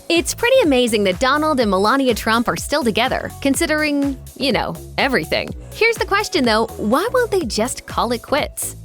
It's pretty amazing that Donald and Melania Trump are still together, considering, everything. Here's the question though, why won't they just call it quits?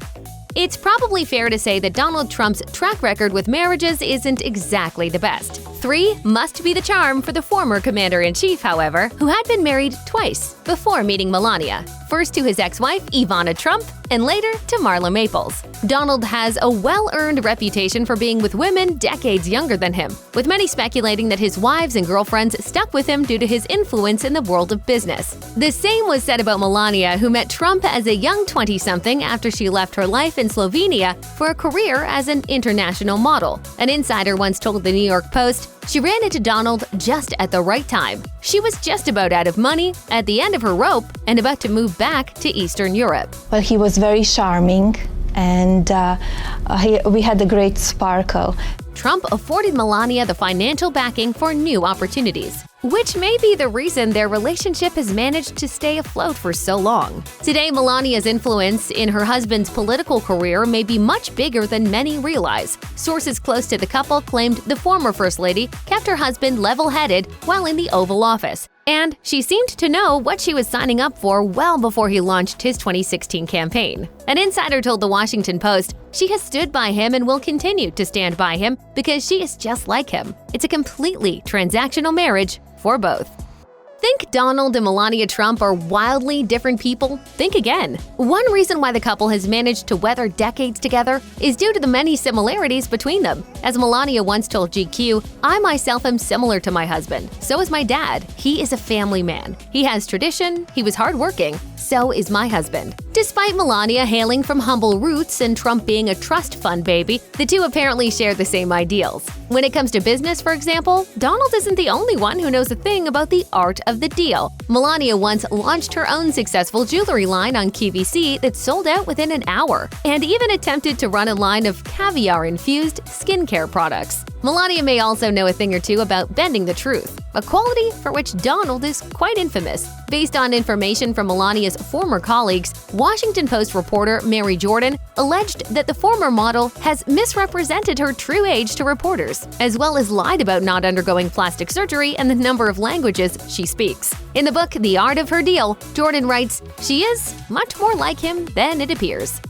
It's probably fair to say that Donald Trump's track record with marriages isn't exactly the best. 3 must be the charm for the former commander-in-chief, however, who had been married twice before meeting Melania. First to his ex-wife, Ivana Trump, and later to Marla Maples. Donald has a well-earned reputation for being with women decades younger than him, with many speculating that his wives and girlfriends stuck with him due to his influence in the world of business. The same was said about Melania, who met Trump as a young 20-something after she left her life in Slovenia for a career as an international model. An insider once told the New York Post she ran into Donald just at the right time. She was just about out of money, at the end of her rope, and about to move back to Eastern Europe. Well, he was very charming, and we had a great sparkle. Trump afforded Melania the financial backing for new opportunities, which may be the reason their relationship has managed to stay afloat for so long. Today, Melania's influence in her husband's political career may be much bigger than many realize. Sources close to the couple claimed the former First Lady kept her husband level-headed while in the Oval Office, and she seemed to know what she was signing up for well before he launched his 2016 campaign. An insider told The Washington Post she has stood by him and will continue to stand by him because she is just like him. It's a completely transactional marriage for both. Think Donald and Melania Trump are wildly different people? Think again. One reason why the couple has managed to weather decades together is due to the many similarities between them. As Melania once told GQ, "I myself am similar to my husband. So is my dad. He is a family man. He has tradition, he was hardworking. So is my husband." Despite Melania hailing from humble roots and Trump being a trust fund baby, the two apparently share the same ideals. When it comes to business, for example, Donald isn't the only one who knows a thing about the art of the deal. Melania once launched her own successful jewelry line on QVC that sold out within an hour, and even attempted to run a line of caviar-infused skincare products. Melania may also know a thing or two about bending the truth, a quality for which Donald is quite infamous. Based on information from Melania's former colleagues, Washington Post reporter Mary Jordan alleged that the former model has misrepresented her true age to reporters, as well as lied about not undergoing plastic surgery and the number of languages she speaks. In the book The Art of Her Deal, Jordan writes, "She is much more like him than it appears."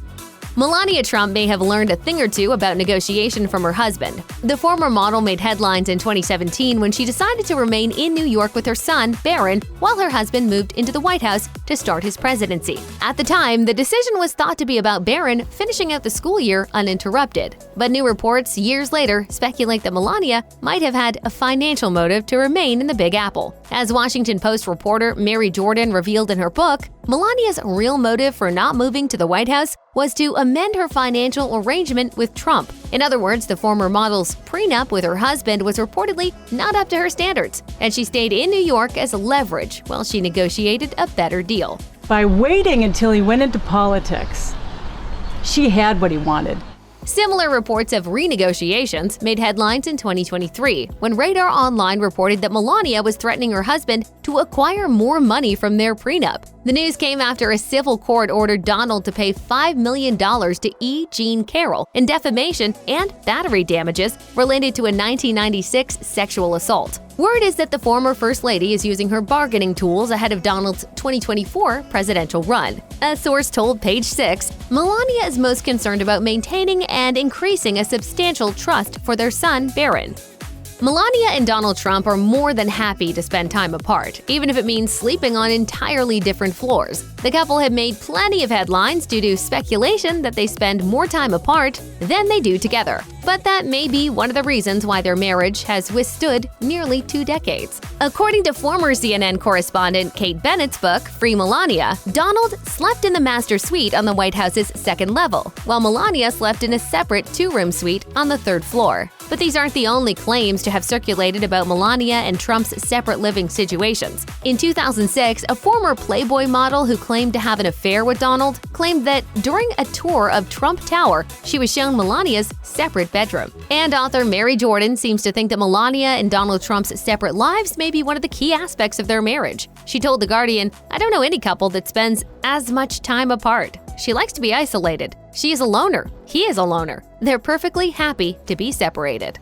Melania Trump may have learned a thing or two about negotiation from her husband. The former model made headlines in 2017 when she decided to remain in New York with her son, Barron, while her husband moved into the White House to start his presidency. At the time, the decision was thought to be about Barron finishing out the school year uninterrupted. But new reports years later speculate that Melania might have had a financial motive to remain in the Big Apple. As Washington Post reporter Mary Jordan revealed in her book, Melania's real motive for not moving to the White House was to amend her financial arrangement with Trump. In other words, the former model's prenup with her husband was reportedly not up to her standards, and she stayed in New York as leverage while she negotiated a better deal. By waiting until he went into politics, she had what he wanted. Similar reports of renegotiations made headlines in 2023 when Radar Online reported that Melania was threatening her husband to acquire more money from their prenup. The news came after a civil court ordered Donald to pay $5 million to E. Jean Carroll in defamation and battery damages related to a 1996 sexual assault. Word is that the former First Lady is using her bargaining tools ahead of Donald's 2024 presidential run. A source told Page 6, Melania is most concerned about maintaining and increasing a substantial trust for their son, Barron. Melania and Donald Trump are more than happy to spend time apart, even if it means sleeping on entirely different floors. The couple have made plenty of headlines due to speculation that they spend more time apart than they do together. But that may be one of the reasons why their marriage has withstood nearly 2 decades. According to former CNN correspondent Kate Bennett's book, Free Melania, Donald slept in the master suite on the White House's second level, while Melania slept in a separate 2-room suite on the 3rd floor. But these aren't the only claims to have circulated about Melania and Trump's separate living situations. In 2006, a former Playboy model who claimed to have an affair with Donald claimed that during a tour of Trump Tower, she was shown Melania's separate bedroom. And author Mary Jordan seems to think that Melania and Donald Trump's separate lives may be one of the key aspects of their marriage. She told The Guardian, "I don't know any couple that spends as much time apart. She likes to be isolated. She is a loner. He is a loner. They're perfectly happy to be separated."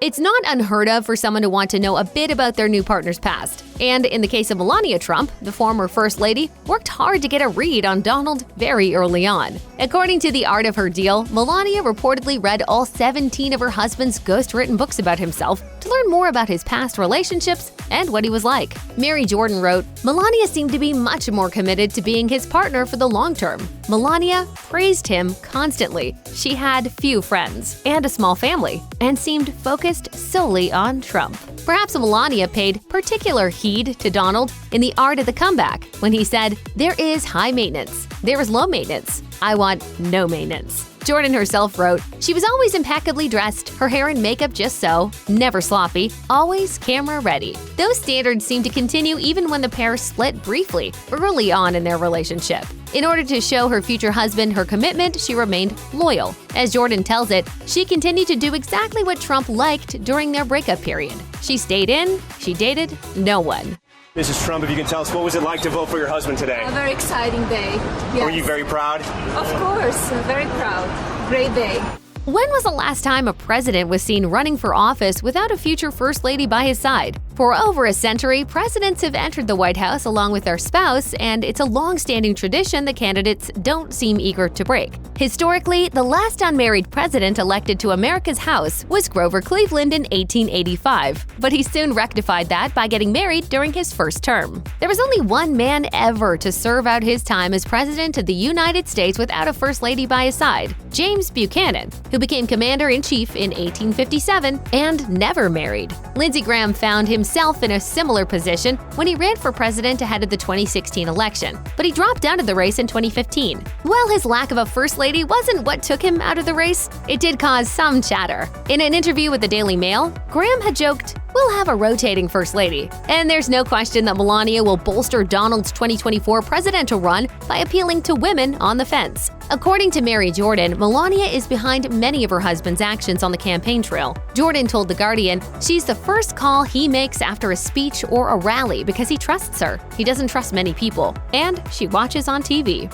It's not unheard of for someone to want to know a bit about their new partner's past. And in the case of Melania Trump, the former First Lady worked hard to get a read on Donald very early on. According to The Art of Her Deal, Melania reportedly read all 17 of her husband's ghost-written books about himself to learn more about his past relationships and what he was like. Mary Jordan wrote, Melania seemed to be much more committed to being his partner for the long term. Melania praised him constantly. She had few friends and a small family and seemed focused solely on Trump. Perhaps Melania paid particular heed to Donald in The Art of the Comeback when he said, "There is high maintenance. There is low maintenance. I want no maintenance." Jordan herself wrote, "She was always impeccably dressed, her hair and makeup just so, never sloppy, always camera ready." Those standards seem to continue even when the pair split briefly, early on in their relationship. In order to show her future husband her commitment, she remained loyal. As Jordan tells it, she continued to do exactly what Trump liked during their breakup period. She stayed in, she dated no one. Mrs. Trump, if you can tell us, what was it like to vote for your husband today? A very exciting day. Yes. Were you very proud? Of course, very proud. Great day. When was the last time a president was seen running for office without a future First Lady by his side? For over a century, presidents have entered the White House along with their spouse, and it's a long-standing tradition that candidates don't seem eager to break. Historically, the last unmarried president elected to America's House was Grover Cleveland in 1885, but he soon rectified that by getting married during his first term. There was only one man ever to serve out his time as president of the United States without a First Lady by his side, James Buchanan, who became commander-in-chief in 1857 and never married. Lindsey Graham found himself in a similar position when he ran for president ahead of the 2016 election, but he dropped out of the race in 2015. While his lack of a First Lady wasn't what took him out of the race, it did cause some chatter. In an interview with the Daily Mail, Graham had joked, "We'll have a rotating First Lady." And there's no question that Melania will bolster Donald's 2024 presidential run by appealing to women on the fence. According to Mary Jordan, Melania is behind many of her husband's actions on the campaign trail. Jordan told The Guardian she's the first call he makes after a speech or a rally because he trusts her. He doesn't trust many people, and she watches on TV.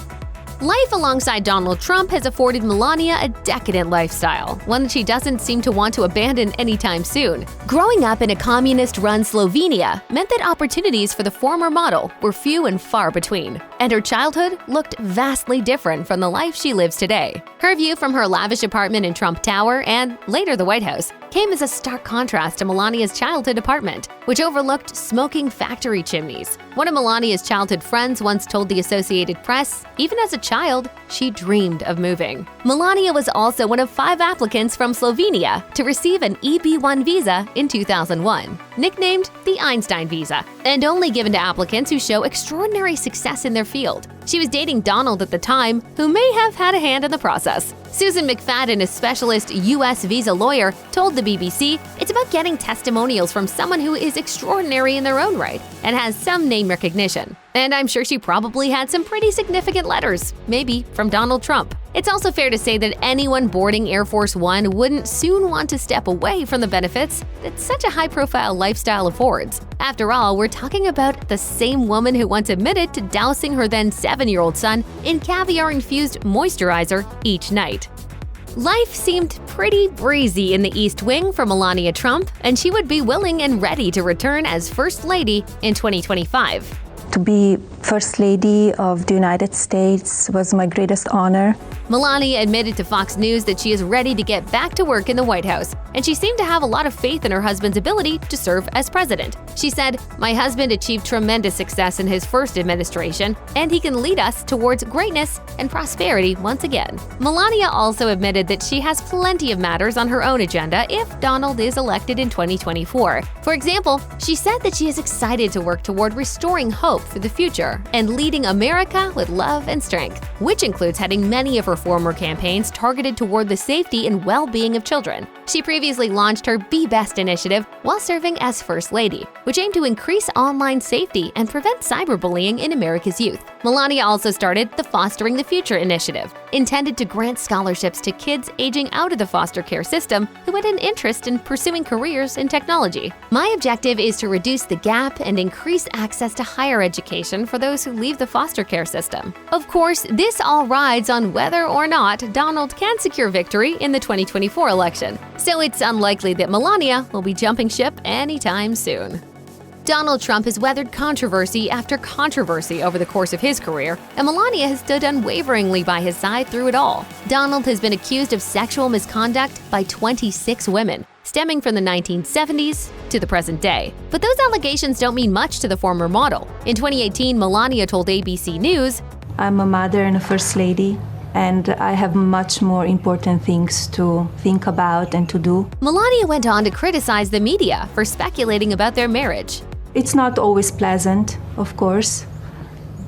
Life alongside Donald Trump has afforded Melania a decadent lifestyle, one that she doesn't seem to want to abandon anytime soon. Growing up in a communist-run Slovenia meant that opportunities for the former model were few and far between, and her childhood looked vastly different from the life she lives today. Her view from her lavish apartment in Trump Tower and, later, the White House, came as a stark contrast to Melania's childhood apartment, which overlooked smoking factory chimneys. One of Melania's childhood friends once told the Associated Press, even as a child, she dreamed of moving. Melania was also one of 5 applicants from Slovenia to receive an EB-1 visa in 2001, nicknamed the Einstein visa, and only given to applicants who show extraordinary success in their field. She was dating Donald at the time, who may have had a hand in the process. Susan McFadden, a specialist U.S. visa lawyer, told the BBC it's about getting testimonials from someone who is extraordinary in their own right and has some name recognition. And I'm sure she probably had some pretty significant letters, maybe from Donald Trump. It's also fair to say that anyone boarding Air Force One wouldn't soon want to step away from the benefits that such a high-profile lifestyle affords. After all, we're talking about the same woman who once admitted to dousing her then 7-year-old son in caviar-infused moisturizer each night. Life seemed pretty breezy in the East Wing for Melania Trump, and she would be willing and ready to return as First Lady in 2025. To be First Lady of the United States was my greatest honor. Melania admitted to Fox News that she is ready to get back to work in the White House, and she seemed to have a lot of faith in her husband's ability to serve as president. She said, "My husband achieved tremendous success in his first administration, and he can lead us towards greatness and prosperity once again." Melania also admitted that she has plenty of matters on her own agenda if Donald is elected in 2024. For example, she said that she is excited to work toward restoring hope for the future and leading America with love and strength, which includes heading many of her former campaigns targeted toward the safety and well-being of children. She previously launched her Be Best initiative while serving as First Lady, which aimed to increase online safety and prevent cyberbullying in America's youth. Melania also started the Fostering the Future initiative, intended to grant scholarships to kids aging out of the foster care system who had an interest in pursuing careers in technology. My objective is to reduce the gap and increase access to higher education for those who leave the foster care system. Of course, this all rides on whether or not Donald can secure victory in the 2024 election, so it's unlikely that Melania will be jumping ship anytime soon. Donald Trump has weathered controversy after controversy over the course of his career, and Melania has stood unwaveringly by his side through it all. Donald has been accused of sexual misconduct by 26 women, stemming from the 1970s to the present day. But those allegations don't mean much to the former model. In 2018, Melania told ABC News, I'm a mother and a first lady, and I have much more important things to think about and to do. Melania went on to criticize the media for speculating about their marriage. It's not always pleasant, of course,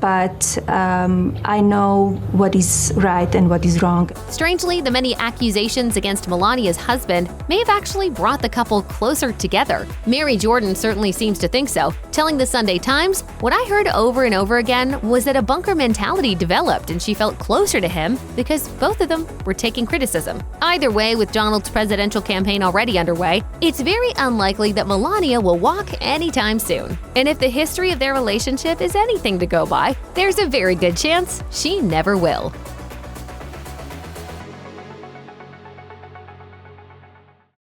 but I know what is right and what is wrong. Strangely, the many accusations against Melania's husband may have actually brought the couple closer together. Mary Jordan certainly seems to think so, telling the Sunday Times, "What I heard over and over again was that a bunker mentality developed and she felt closer to him because both of them were taking criticism." Either way, with Donald's presidential campaign already underway, it's very unlikely that Melania will walk anytime soon. And if the history of their relationship is anything to go by, there's a very good chance she never will.